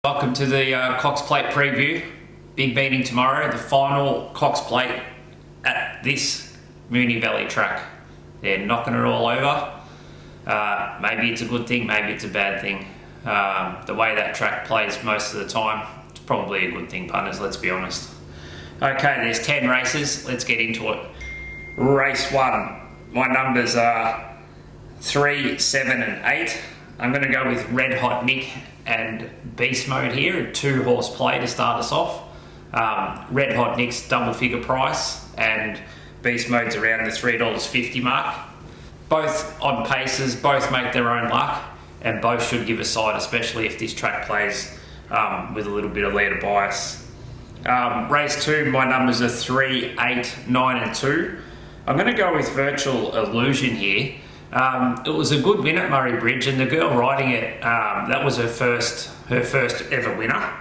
Welcome to the Cox Plate preview. Big meeting tomorrow, the final Cox Plate at this Moonee Valley track. They're knocking it all over. Maybe it's a good thing, maybe it's a bad thing. The way that track plays most of the time, it's probably a good thing, punters, let's be honest. Okay, there's 10 races, let's get into it. Race 1, my numbers are 3, 7 and 8. I'm going to go with Red Hot Nick and Beast Mode here, a 2-horse play to start us off. Red Hot Nick's double figure price and Beast Mode's around the $3.50 mark. Both on paces, both make their own luck, and both should give a side, especially if this track plays with a little bit of leader bias. Race 2, my numbers are 3, 8, 9 and 2. I'm going to go with Virtual Illusion here. It was a good win at Murray Bridge, and the girl riding it, that was her first ever winner.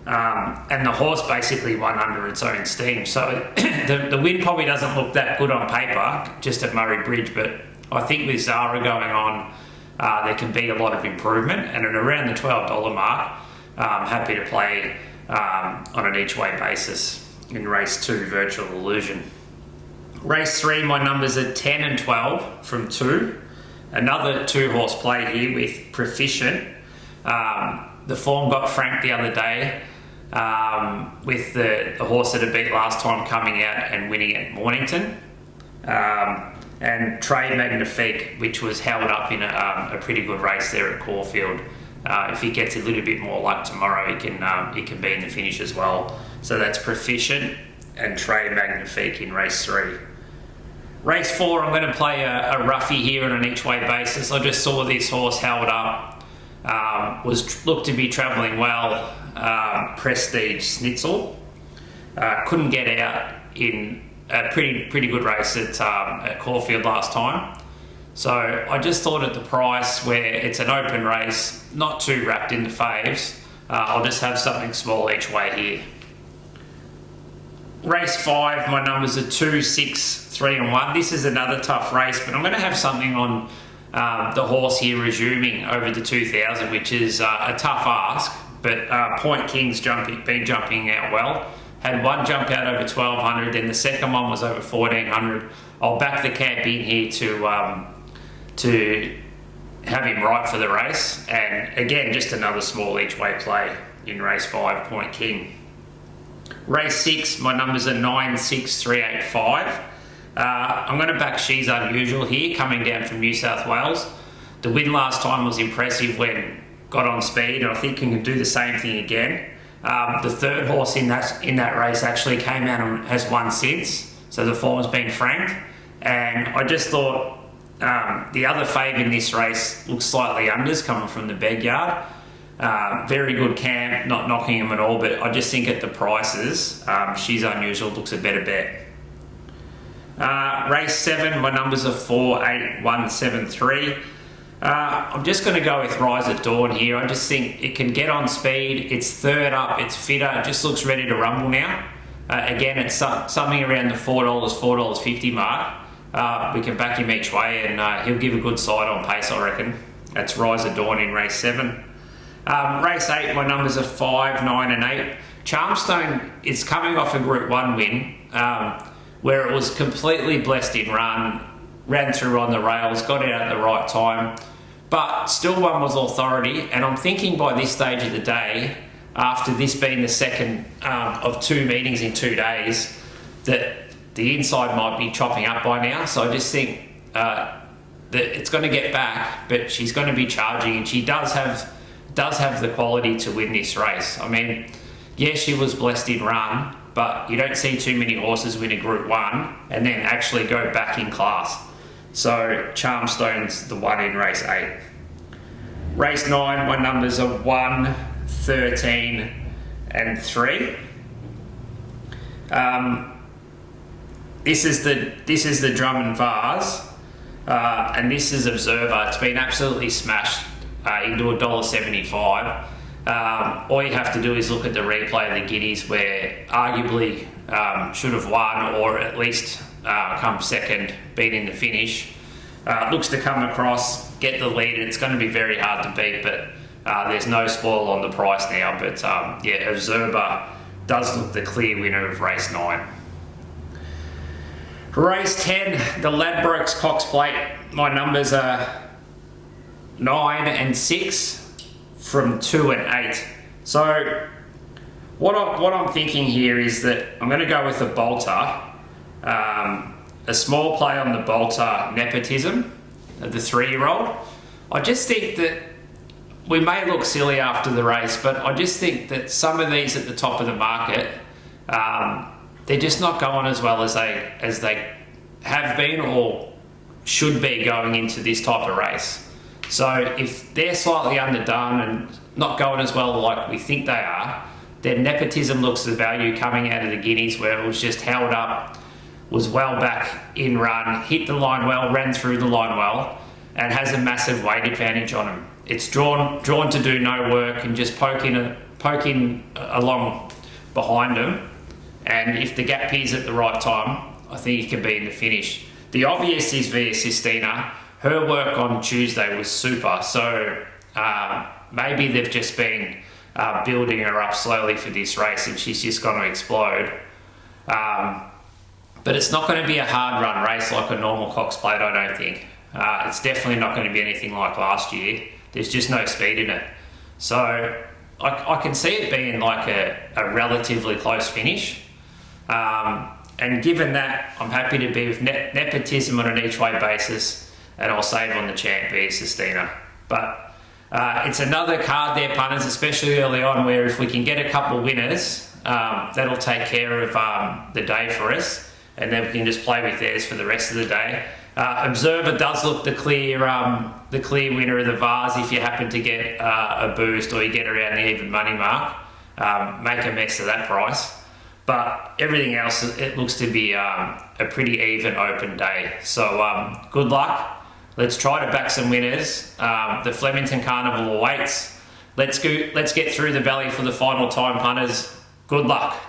And the horse basically won under its own steam. So the win probably doesn't look that good on paper, just at Murray Bridge, but I think with Zara going on, there can be a lot of improvement, and at around the $12 mark, happy to play on an each way basis in race 2, Virtual Illusion. Race 3, my numbers are 10 and 12 from 2. Another 2-horse play here with Proficient. The form got franked the other day with the horse that had beat last time coming out and winning at Mornington. And Trade Magnifique, which was held up in a pretty good race there at Caulfield. If he gets a little bit more luck tomorrow, he can be in the finish as well. So that's Proficient and Trade Magnifique in race 3. Race 4, I'm going to play a roughie here on an each way basis. I just saw this horse held up, looked to be travelling well, Prestige Snitzel. Couldn't get out in a pretty good race at Caulfield last time. So I just thought at the price where it's an open race, not too wrapped in the faves, I'll just have something small each way here. Race 5, my numbers are 2, 6, 3 and 1. This is another tough race, but I'm going to have something on the horse here resuming over the 2000, which is a tough ask, but Point King's been jumping out well. Had one jump out over 1200, then the second one was over 1400. I'll back the camp in here to have him right for the race, and again, just another small each way play in race 5, Point King. Race 6, my numbers are 9, 6, 3, 8, 5. I'm going to back She's Unusual here, coming down from New South Wales. The win last time was impressive when got on speed, and I think he can do the same thing again. The third horse in that race actually came out and has won since, so the form's been franked. And I just thought the other fave in this race looks slightly unders coming from the beg yard. Very good camp, not knocking him at all, but I just think at the prices, She's Unusual looks a better bet. Race 7, my numbers are 4, 8, 1, 7, 3. I'm just going to go with Rise at Dawn here. I just think it can get on speed, it's third up, it's fitter, it just looks ready to rumble now. Again, it's something around the $4, $4.50 mark. We can back him each way, and he'll give a good side on pace, I reckon. That's Rise at Dawn in race 7. Race 8, my numbers are 5, 9 and 8. Charmstone is coming off a Group 1 win where it was completely blessed in run, ran through on the rails, got out at the right time, but still won with authority. And I'm thinking by this stage of the day, after this being the second of 2 meetings in 2 days, that the inside might be chopping up by now. So I just think that it's going to get back, but she's going to be charging, and she does have the quality to win this race. I mean, yes, she was blessed in run, but you don't see too many horses win a Group 1 and then actually go back in class. So Charmstone's the one in race 8. Race 9, my numbers are 1, 13 and 3. This is the Drum and Vase, and this is Observer. It's been absolutely smashed into $1.75. All you have to do is look at the replay of the Guineas, where arguably should have won, or at least come second, been in the finish. Looks to come across, get the lead. It's going to be very hard to beat, but There's no spoil on the price now, but yeah, Observer does look the clear winner of race 9. Race 10, the Ladbrokes Cox Plate. My numbers are 9 and 6 from 2 and 8. So what I'm thinking here is that I'm going to go with a bolter, a small play on the bolter Nepotism, the 3-year-old. I just think that we may look silly after the race, but I just think that some of these at the top of the market, they're just not going as well as they have been or should be going into this type of race. So if they're slightly underdone and not going as well like we think they are, then Nepotism looks the value coming out of the Guineas, where it was just held up, was well back in run, hit the line well, ran through the line well, and has a massive weight advantage on him. It's drawn to do no work and just poking along behind him. And if the gap is at the right time, I think he can be in the finish. The obvious is Via Sistina. Her work on Tuesday was super, so maybe they've just been building her up slowly for this race and she's just going to explode. But it's not going to be a hard run race like a normal Cox Plate, I don't think. It's definitely not going to be anything like last year. There's just no speed in it. So I can see it being like a relatively close finish. And given that, I'm happy to be with Nepotism on an each-way basis, and I'll save on the champ Via Sistina. But it's another card there, punters, especially early on, where if we can get a couple of winners, that'll take care of the day for us, and then we can just play with theirs for the rest of the day. Observer does look the clear winner of the Vars if you happen to get a boost or you get around the even money mark. Make a mess of that price. But everything else, it looks to be a pretty even open day. So good luck. Let's try to back some winners. The Flemington Carnival awaits. Let's get through the valley for the final time, punters. Good luck.